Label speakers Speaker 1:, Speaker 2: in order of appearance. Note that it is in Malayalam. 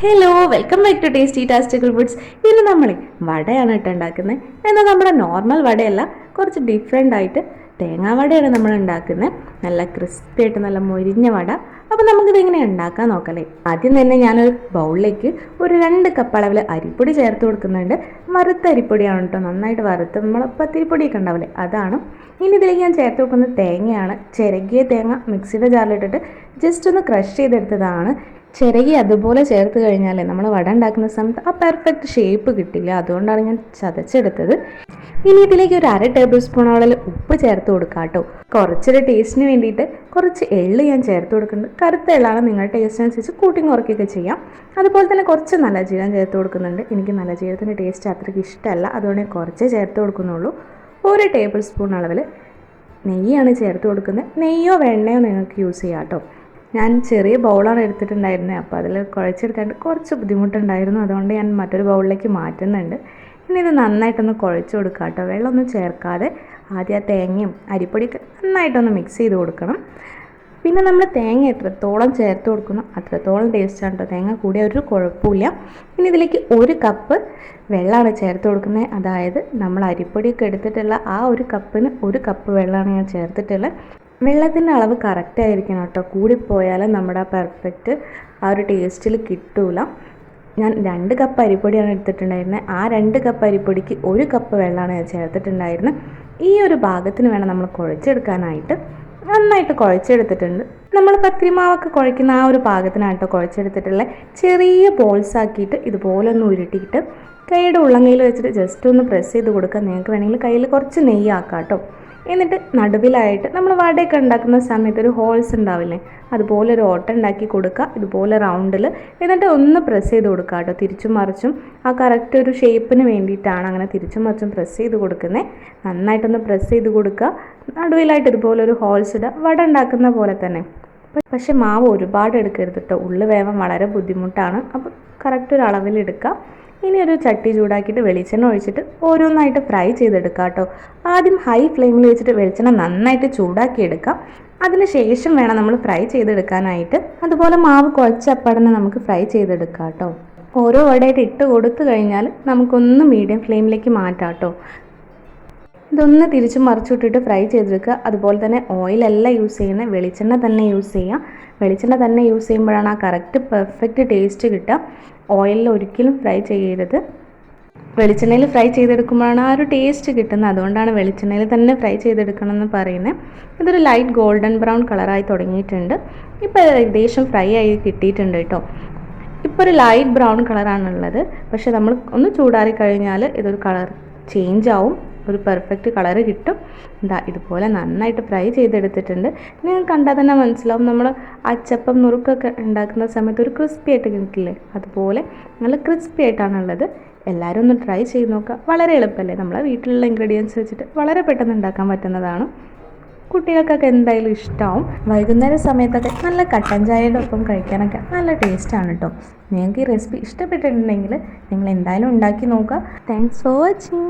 Speaker 1: Hello, welcome back to tasty tastical foods. ഇന്ന് നമ്മൾ വടയാണ് ഉണ്ടാക്കുന്നത്. എന്നാൽ നമ്മുടെ നോർമൽ വടയല്ല, കുറച്ച് ഡിഫറെൻ്റ് ആയിട്ട് തേങ്ങാ വടയാണ് നമ്മൾ ഉണ്ടാക്കുന്നത്. നല്ല ക്രിസ്പി ആയിട്ട് നല്ല മൊരിഞ്ഞ വട. അപ്പോൾ നമുക്കിത് എങ്ങനെ ഉണ്ടാക്കാൻ നോക്കല്ലേ. ആദ്യം തന്നെ ഞാനൊരു ബൗളിലേക്ക് ഒരു 2 കപ്പ് അളവിൽ അരിപ്പൊടി ചേർത്ത് കൊടുക്കുന്നുണ്ട്. വറുത്ത അരിപ്പൊടിയാണ് കേട്ടോ, നന്നായിട്ട് വറുത്ത് നമ്മൾ പത്തിരിപ്പൊടിയൊക്കെ ഉണ്ടാവില്ലേ, അതാണ്. ഇനി ഇതിലേക്ക് ഞാൻ ചേർത്ത് കൊടുക്കുന്നത് തേങ്ങയാണ്. ചിരകിയ തേങ്ങ മിക്സിയുടെ ജാറിലിട്ടിട്ട് ജസ്റ്റ് ഒന്ന് ക്രഷ് ചെയ്തെടുത്തതാണ്. ചിരകി അതുപോലെ ചേർത്ത് കഴിഞ്ഞാൽ നമ്മൾ വട ഉണ്ടാക്കുന്ന സമയത്ത് ആ പെർഫെക്റ്റ് ഷേപ്പ് കിട്ടില്ല, അതുകൊണ്ടാണ് ഞാൻ ചതച്ചെടുത്തത്. ഇനി ഇതിലേക്ക് ഒരു 1/2 ടേബിൾ സ്പൂൺ അളവിൽ ഉപ്പ് ചേർത്ത് കൊടുക്കാം കേട്ടോ. കുറച്ചൊരു ടേസ്റ്റിന് വേണ്ടിയിട്ട് കുറച്ച് എള്ള് ഞാൻ ചേർത്ത് കൊടുക്കുന്നുണ്ട്. കറുത്ത എള്ളാണ്, നിങ്ങളുടെ ടേസ്റ്റ് അനുസരിച്ച് കൂട്ടിയും കുറയ്ക്കുകയൊക്കെ ചെയ്യാം. അതുപോലെ തന്നെ കുറച്ച് നല്ല ജീരകം ചേർത്ത് കൊടുക്കുന്നുണ്ട്. എനിക്ക് നല്ല ജീരകത്തിൻ്റെ ടേസ്റ്റ് അത്രയ്ക്ക് ഇഷ്ടമല്ല, അതുകൊണ്ട് ഞാൻ കുറച്ചേ ചേർത്ത് കൊടുക്കുന്നുള്ളൂ. 1 ടേബിൾ സ്പൂൺ അളവിൽ നെയ്യാണ് ചേർത്ത് കൊടുക്കുന്നത്. നെയ്യോ വെണ്ണയോ നിങ്ങൾക്ക് യൂസ് ചെയ്യാം കേട്ടോ. ഞാൻ ചെറിയ ബൗളാണ് എടുത്തിട്ടുണ്ടായിരുന്നത്, അപ്പോൾ അതിൽ കുഴച്ചെടുക്കാൻ കുറച്ച് ബുദ്ധിമുട്ടുണ്ടായിരുന്നു, അതുകൊണ്ട് ഞാൻ മറ്റൊരു ബൗളിലേക്ക് മാറ്റുന്നുണ്ട്. ഇനി ഇത് നന്നായിട്ടൊന്ന് കുഴച്ച് കൊടുക്കുക കേട്ടോ. വെള്ളമൊന്നും ചേർക്കാതെ ആദ്യം ആ തേങ്ങയും അരിപ്പൊടിയൊക്കെ നന്നായിട്ടൊന്ന് മിക്സ് ചെയ്ത് കൊടുക്കണം. പിന്നെ നമ്മൾ തേങ്ങ എത്രത്തോളം ചേർത്ത് കൊടുക്കുന്നു അത്രത്തോളം ടേസ്റ്റാണ് കേട്ടോ. തേങ്ങ കൂടിയ ഒരു കുഴപ്പമില്ല. ഇനി ഇതിലേക്ക് 1 കപ്പ് വെള്ളമാണ് ചേർത്ത് കൊടുക്കുന്നത്. അതായത് നമ്മൾ അരിപ്പൊടിയൊക്കെ എടുത്തിട്ടുള്ള ആ 1 കപ്പിന് 1 കപ്പ് വെള്ളമാണ് ഞാൻ ചേർത്തിട്ടുള്ളത്. വെള്ളത്തിൻ്റെ അളവ് കറക്റ്റ് ആയിരിക്കണം കേട്ടോ. കൂടിപ്പോയാൽ നമ്മുടെ ആ പെർഫെക്റ്റ് ആ ഒരു ടേസ്റ്റിൽ കിട്ടൂല. ഞാൻ 2 കപ്പ് അരിപ്പൊടിയാണ് എടുത്തിട്ടുണ്ടായിരുന്നത്. ആ 2 കപ്പ് അരിപ്പൊടിക്ക് 1 കപ്പ് വെള്ളമാണ് ഞാൻ ചേർത്തിട്ടുണ്ടായിരുന്നത്. ഈ ഒരു ഭാഗത്തിന് വേണം നമ്മൾ കുഴച്ചെടുക്കാനായിട്ട്. നന്നായിട്ട് കുഴച്ചെടുത്തിട്ടുണ്ട്. നമ്മൾ പത്തിരിമാവൊക്കെ കുഴയ്ക്കുന്ന ആ ഒരു പാകത്തിനായിട്ടോ കുഴച്ചെടുത്തിട്ടുള്ള ചെറിയ ബോൾസ് ആക്കിയിട്ട് ഇതുപോലെ ഒന്ന് ഉരുട്ടിയിട്ട് കൈയുടെ ഉള്ളങ്കയിൽ വെച്ചിട്ട് ജസ്റ്റ് ഒന്ന് പ്രസ് ചെയ്ത് കൊടുക്കുക. നിങ്ങൾക്ക് വേണമെങ്കിൽ കയ്യിൽ കുറച്ച് നെയ്യ് ആക്കാം കേട്ടോ. എന്നിട്ട് നടുവിലായിട്ട് നമ്മൾ വടയൊക്കെ ഉണ്ടാക്കുന്ന സമയത്ത് ഒരു ഹോൾസ് ഉണ്ടാവില്ലേ, അതുപോലെ ഒരു ഓട്ട ഉണ്ടാക്കി കൊടുക്കുക, ഇതുപോലെ റൗണ്ടിൽ. എന്നിട്ട് ഒന്ന് പ്രസ് ചെയ്ത് കൊടുക്കുക കേട്ടോ. തിരിച്ചും മറിച്ചും ആ കറക്റ്റ് ഒരു ഷേപ്പിന് വേണ്ടിയിട്ടാണ് അങ്ങനെ തിരിച്ചും മറിച്ചും പ്രസ് ചെയ്ത് കൊടുക്കുന്നത്. നന്നായിട്ടൊന്ന് പ്രസ് ചെയ്ത് കൊടുക്കുക. നടുവിലായിട്ട് ഇതുപോലെ ഒരു ഹോൾസ് ഇടുക, വട ഉണ്ടാക്കുന്ന പോലെ തന്നെ. പക്ഷേ മാവ് ഒരുപാട് എടുക്കരുത് കേട്ടോ, ഉള്ളു വേവാൻ വളരെ ബുദ്ധിമുട്ടാണ്. അപ്പോൾ കറക്റ്റ് ഒരു അളവിലെടുക്കുക. ഇനി ഒരു ചട്ടി ചൂടാക്കിയിട്ട് വെളിച്ചെണ്ണ ഒഴിച്ചിട്ട് ഓരോന്നായിട്ട് ഫ്രൈ ചെയ്തെടുക്കുക കേട്ടോ. ആദ്യം ഹൈ ഫ്ലെയിമിൽ വെച്ചിട്ട് വെളിച്ചെണ്ണ നന്നായിട്ട് ചൂടാക്കി എടുക്കാം. അതിന് ശേഷം വേണം നമ്മൾ ഫ്രൈ ചെയ്തെടുക്കാനായിട്ട്. അതുപോലെ മാവ് കുഴച്ചപ്പടന്ന് നമുക്ക് ഫ്രൈ ചെയ്തെടുക്കാം കേട്ടോ. ഓരോ വടയായിട്ട് ഇട്ട് കൊടുത്തു കഴിഞ്ഞാൽ നമുക്കൊന്ന് മീഡിയം ഫ്ലെയിമിലേക്ക് മാറ്റാം കേട്ടോ. ഇതൊന്ന് തിരിച്ച് മറിച്ചിട്ടിട്ട് ഫ്രൈ ചെയ്തെടുക്കുക. അതുപോലെ തന്നെ ഓയിലല്ല യൂസ് ചെയ്യുന്നത്, വെളിച്ചെണ്ണ തന്നെ യൂസ് ചെയ്യുക. വെളിച്ചെണ്ണ തന്നെ യൂസ് ചെയ്യുമ്പോഴാണ് ആ കറക്റ്റ് പെർഫെക്റ്റ് ടേസ്റ്റ് കിട്ടുക. ഓയിലിൽ ഒരിക്കലും ഫ്രൈ ചെയ്യരുത്. വെളിച്ചെണ്ണയിൽ ഫ്രൈ ചെയ്തെടുക്കുമ്പോഴാണ് ആ ഒരു ടേസ്റ്റ് കിട്ടുന്നത്, അതുകൊണ്ടാണ് വെളിച്ചെണ്ണയിൽ തന്നെ ഫ്രൈ ചെയ്തെടുക്കണം എന്ന് പറയുന്നത്. ഇതൊരു ലൈറ്റ് ഗോൾഡൻ ബ്രൗൺ കളറായി തുടങ്ങിയിട്ടുണ്ട്. ഇപ്പോൾ ഏകദേശം ഫ്രൈ ആയി കിട്ടിയിട്ടുണ്ട് കേട്ടോ. ഇപ്പോൾ ഒരു ലൈറ്റ് ബ്രൗൺ കളറാണുള്ളത്. പക്ഷേ നമ്മൾ ഒന്ന് ചൂടാറി കഴിഞ്ഞാൽ ഇതൊരു കളർ ചേഞ്ച് ആവും, ഒരു പെർഫെക്റ്റ് കളറ് കിട്ടും. ഇതുപോലെ നന്നായിട്ട് ഫ്രൈ ചെയ്തെടുത്തിട്ടുണ്ട്. നിങ്ങൾക്ക് കണ്ടാൽ തന്നെ മനസ്സിലാവും, നമ്മൾ അച്ചപ്പം നുറുക്കൊക്കെ ഉണ്ടാക്കുന്ന സമയത്ത് ഒരു ക്രിസ്പി ആയിട്ട് കിട്ടില്ലേ, അതുപോലെ നല്ല ക്രിസ്പി ആയിട്ടാണുള്ളത്. എല്ലാവരും ഒന്ന് ട്രൈ ചെയ്ത് നോക്കുക. വളരെ എളുപ്പമല്ലേ, നമ്മളെ വീട്ടിലുള്ള ഇൻഗ്രീഡിയൻസ് വെച്ചിട്ട് വളരെ പെട്ടെന്ന് ഉണ്ടാക്കാൻ പറ്റുന്നതാണ്. കുട്ടികൾക്കൊക്കെ എന്തായാലും ഇഷ്ടമാവും. വൈകുന്നേര സമയത്തൊക്കെ നല്ല കട്ടൻ ചായയുടെ ഒപ്പം കഴിക്കാനൊക്കെ നല്ല ടേസ്റ്റാണ് കേട്ടോ. നിങ്ങൾക്ക് ഈ റെസിപ്പി ഇഷ്ടപ്പെട്ടിട്ടുണ്ടെങ്കിൽ നിങ്ങൾ എന്തായാലും ഉണ്ടാക്കി നോക്കുക. Thanks for watching.